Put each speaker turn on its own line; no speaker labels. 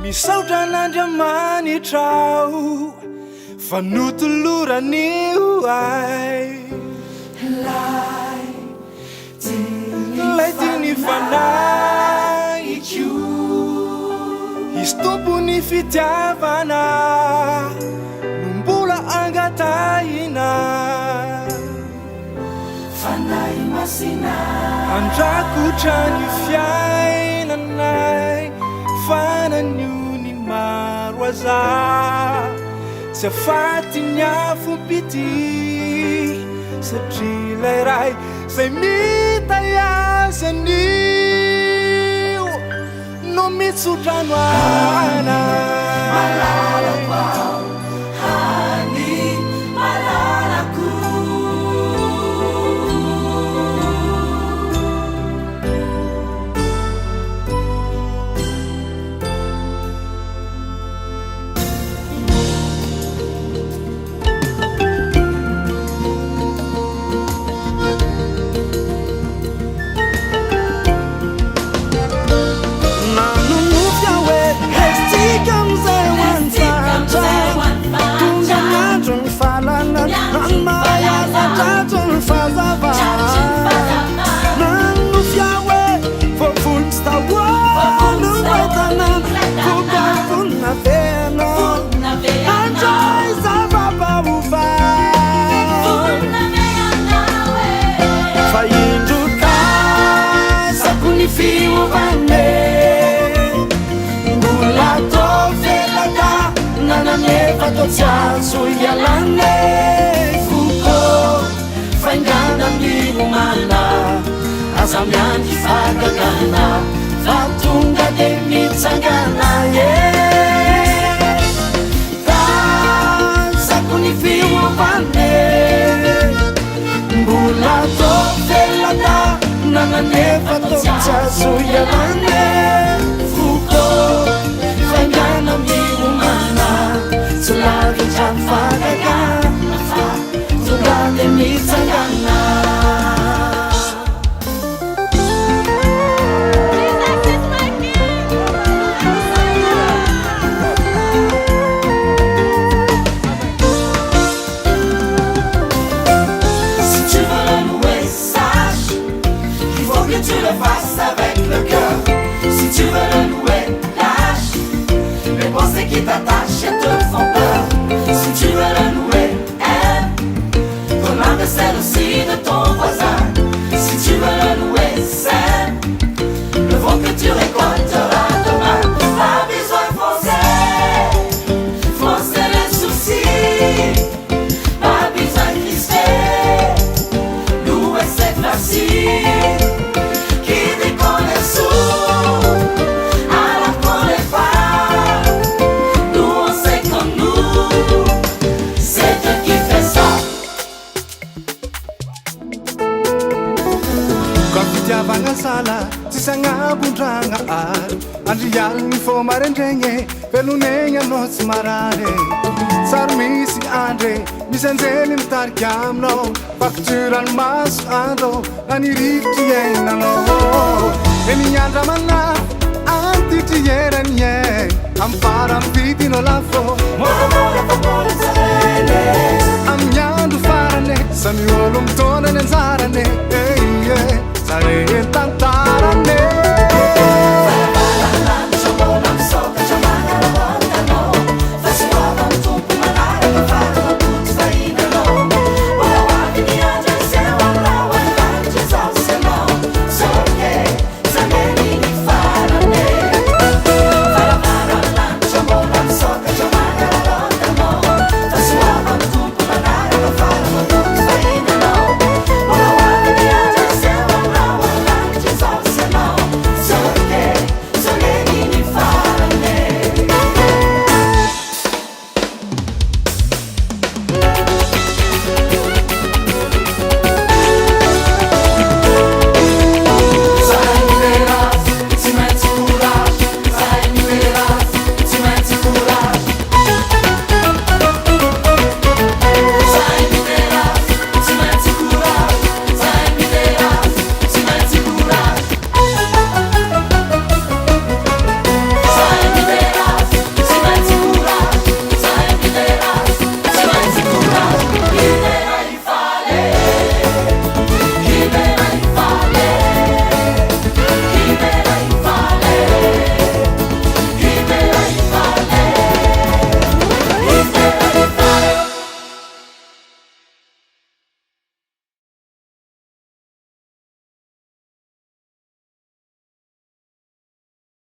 misaotra n'Andriamanitra fa notoloran'io ay lay tiany fanahiky izy tompony fitiavana no mbola angatahina fanahy masina andrakotra ny fiainanay fanan'io ny maro aza tsy afaty ny afompity satria lay ray zay mitayazan'io no mitsotrano anay Totsazo ialane fuko faingana mihomana aza miandry fagagana fatonga de mitsangana tasako ny fiovane mbola tovelata nananefa totsazo ialane fuko faingana mihomana Selalu jamfadaga sudah demi sanggana Si tu veux le louer, sache qu'il faut que tu le fasses avec le cœur. Si tu veux le louer, lâche les pensées qui t'attachent et te font peur. Si tu veux le louer, aime ton âme et celle aussi de ton voisin. Si tu veux le louer, sème le vent que tu récolteras demain. Pas besoin de foncer les soucis. Pas besoin de crisper. Louer c'est facile. Qui dit qu'on est sourd alors qu'on n'est pas. Nous on sait comme nous. C'est Dieu qui fait ça. Kwa fitiavana sala tisangabundrana ary andrial ny fo marendregny velonegny anao tsy marary tsary misy andre misy anjely mitarika aminao fakturany maso andro nanirivitry iainanao enignandra manafo antitry erany amparany vidinao lafo amin'ny andro farane samy olo mitonany anjarane